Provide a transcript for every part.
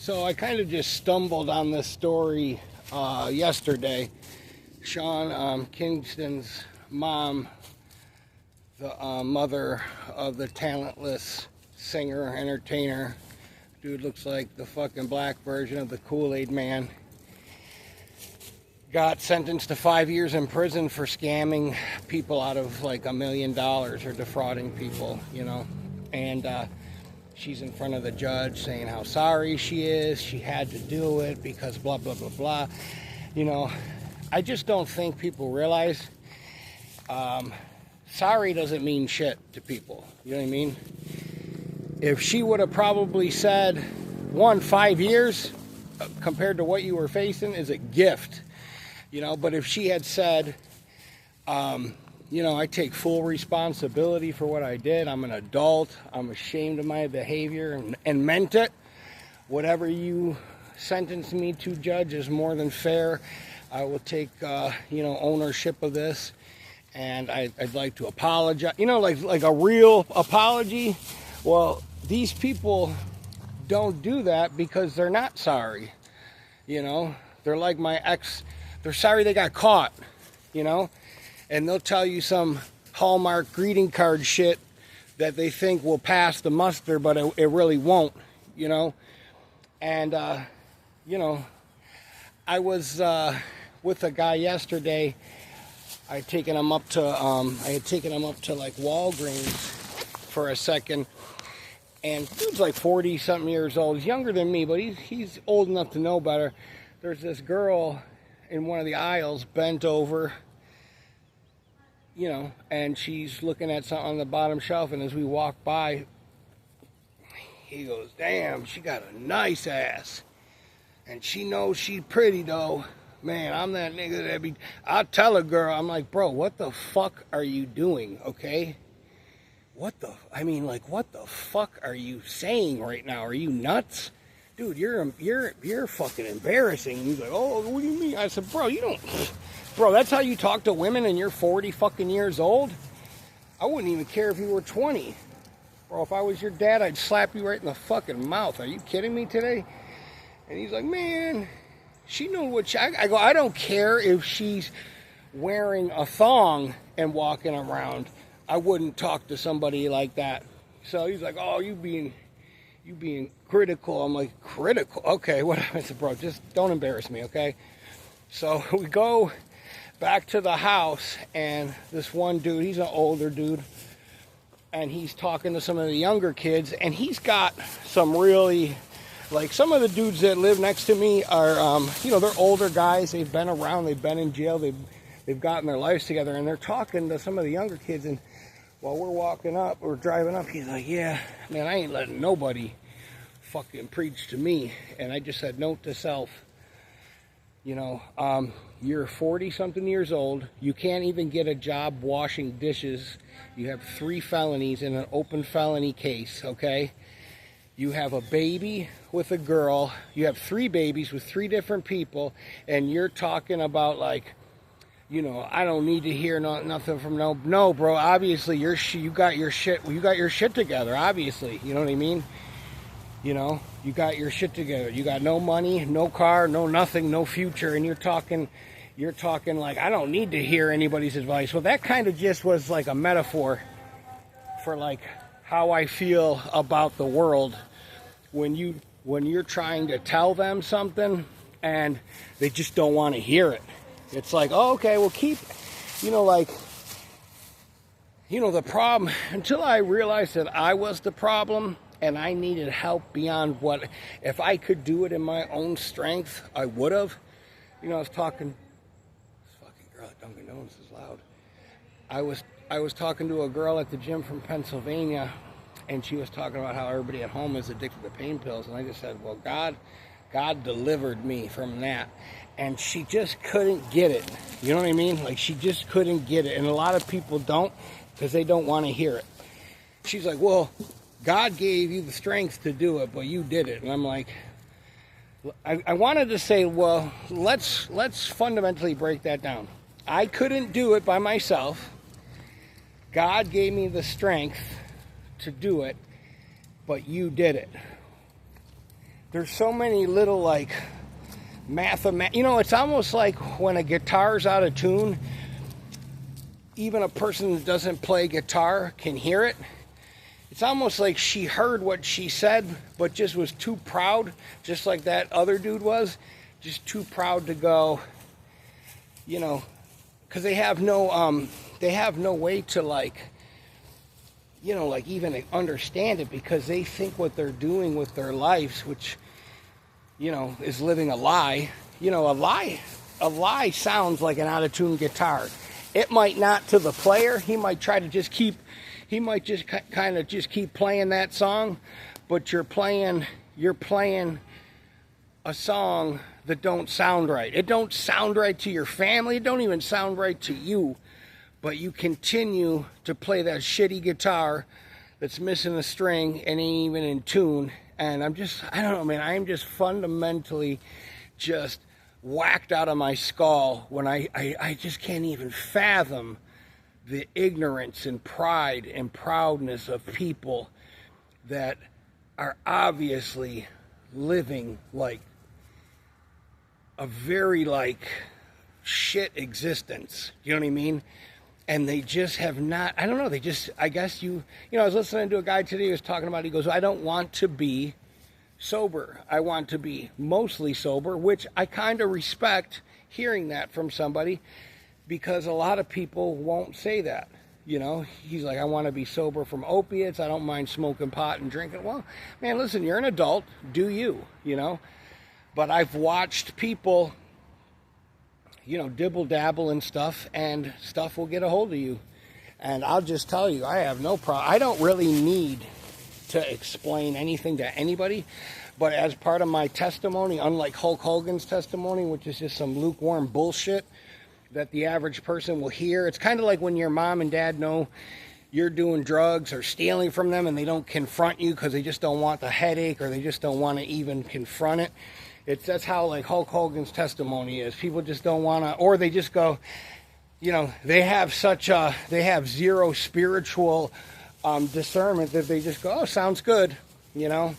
So I kind of just stumbled on this story yesterday. Sean Kingston's mom, the mother of the talentless singer, entertainer, dude looks like the fucking black version of the Kool-Aid man, got sentenced to 5 years in prison for scamming people out of like $1 million or defrauding people, you know. And she's in front of the judge saying how sorry she is. She had to do it because blah, blah, blah, blah. You know, I just don't think people realize sorry doesn't mean shit to people. You know what I mean? If she would have probably said, 5 years compared to what you were facing is a gift. You know, but if she had said, you know, I take full responsibility for what I did. I'm an adult. I'm ashamed of my behavior and meant it. Whatever you sentence me to, judge, is more than fair. I will take, you know, ownership of this. And I'd like to apologize. You know, like a real apology. Well, these people don't do that because they're not sorry. You know, they're like my ex. They're sorry they got caught, you know, and they'll tell you some Hallmark greeting card shit that they think will pass the muster, but it really won't, you know. And, you know, I was with a guy yesterday. I had taken him up to like Walgreens for a second. And dude's like 40-something years old. He's younger than me, but he's old enough to know better. There's this girl in one of the aisles, bent over, you know, and she's looking at something on the bottom shelf, and as we walk by, he goes, damn, she got a nice ass, and she knows she's pretty, though. Man, I'm that nigga that I'll tell a girl, I'm like, bro, what the fuck are you doing, okay? What the fuck are you saying right now? Are you nuts? Dude, you're fucking embarrassing. And he's like, oh, what do you mean? I said, bro, that's how you talk to women and you're 40 fucking years old? I wouldn't even care if you were 20. Bro, if I was your dad, I'd slap you right in the fucking mouth. Are you kidding me today? And he's like, man, she knew what I go, I don't care if she's wearing a thong and walking around. I wouldn't talk to somebody like that. So he's like, oh, you being critical. I'm like, critical? Okay, whatever. I said, bro, just don't embarrass me, okay? So we go back to the house, and this one dude, he's an older dude, and he's talking to some of the younger kids, and he's got some really, like, some of the dudes that live next to me are, you know, they're older guys. They've been around. They've been in jail. They've gotten their lives together, and they're talking to some of the younger kids, and while we're driving up, he's like, yeah, man, I ain't letting nobody fucking preach to me. And I just said, note to self, you know, you're 40-something years old. You can't even get a job washing dishes. You have 3 felonies in an open felony case, okay? You have a baby with a girl. You have 3 babies with 3 different people, and you're talking about, like, you know, I don't need to hear nothing from no, bro. Obviously, you got your shit together. Obviously, you know what I mean. You know, you got your shit together. You got no money, no car, no nothing, no future, and you're talking like I don't need to hear anybody's advice. Well, that kind of just was like a metaphor for like how I feel about the world when you're trying to tell them something and they just don't want to hear it. It's like, oh, okay, well, you know, like, you know, the problem, until I realized that I was the problem and I needed help beyond what, if I could do it in my own strength, I would have. You know, I was talking, this fucking girl at Dunkin' Donuts is loud. I was talking to a girl at the gym from Pennsylvania, and she was talking about how everybody at home is addicted to pain pills, and I just said, well, God delivered me from that. And she just couldn't get it. You know what I mean? Like, she just couldn't get it. And a lot of people don't because they don't want to hear it. She's like, well, God gave you the strength to do it, but you did it. And I'm like, I wanted to say, well, let's fundamentally break that down. I couldn't do it by myself. God gave me the strength to do it, but you did it. there's so many little like you know, it's almost like when a guitar's out of tune, even a person that doesn't play guitar can hear it. It's almost like she heard what she said, but just was too proud, just like that other dude was, just too proud to go, you know, because they have no way to, like, you know, like even understand it, because they think what they're doing with their lives, which, you know, is living a lie. You know, a lie sounds like an out-of-tune guitar. It might not to the player. He might try to just keep, he might just kind of just keep playing that song, but you're playing a song that don't sound right. It don't sound right to your family. It don't even sound right to you, but you continue to play that shitty guitar that's missing a string and ain't even in tune. And I don't know, man, I am just fundamentally just whacked out of my skull when I just can't even fathom the ignorance and pride and proudness of people that are obviously living like a very like shit existence. You know what I mean? And they just have not, I don't know, they just, I guess you know, I was listening to a guy today who was talking about, he goes, I don't want to be sober. I want to be mostly sober, which I kind of respect hearing that from somebody, because a lot of people won't say that. You know, he's like, I want to be sober from opiates. I don't mind smoking pot and drinking. Well, man, listen, you're an adult. Do you, you know? But I've watched people, you know, dibble dabble and stuff will get a hold of you. And I'll just tell you, I have no problem. I don't really need to explain anything to anybody, but as part of my testimony, unlike Hulk Hogan's testimony, which is just some lukewarm bullshit that the average person will hear, it's kind of like when your mom and dad know you're doing drugs or stealing from them and they don't confront you because they just don't want the headache, or they just don't want to even confront it. That's how like Hulk Hogan's testimony is. People just don't want to, or they just go, you know, they have zero spiritual discernment that they just go, oh, sounds good, you know.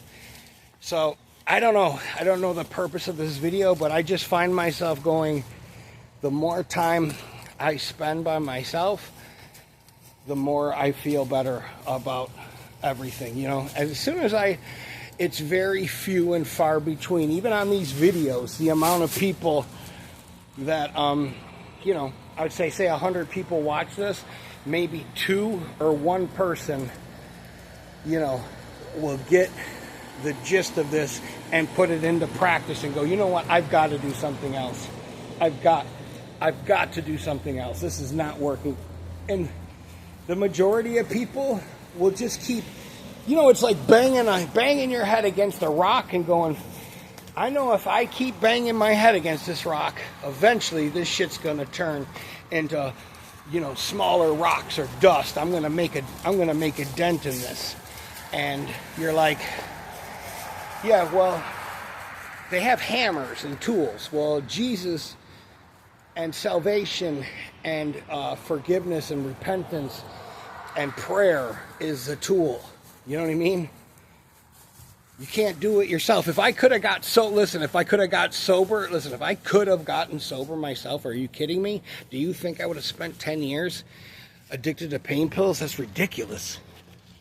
So I don't know the purpose of this video, but I just find myself going, the more time I spend by myself, the more I feel better about everything, you know. As soon as it's very few and far between, even on these videos, the amount of people that, you know, I would say 100 people watch this, maybe 2 or 1 person, you know, will get the gist of this and put it into practice and go, you know what, I've got to do something else. I've got to do something else. This is not working. And the majority of people will just keep, you know, it's like banging your head against a rock and going, I know if I keep banging my head against this rock, eventually this shit's going to turn into, you know, smaller rocks or dust. I'm going to make a dent in this. And you're like, yeah, well, they have hammers and tools. Well, Jesus and salvation and forgiveness and repentance and prayer is the tool. You know what I mean? You can't do it yourself. If I could have got gotten sober myself, are you kidding me? Do you think I would have spent 10 years addicted to pain pills? That's ridiculous.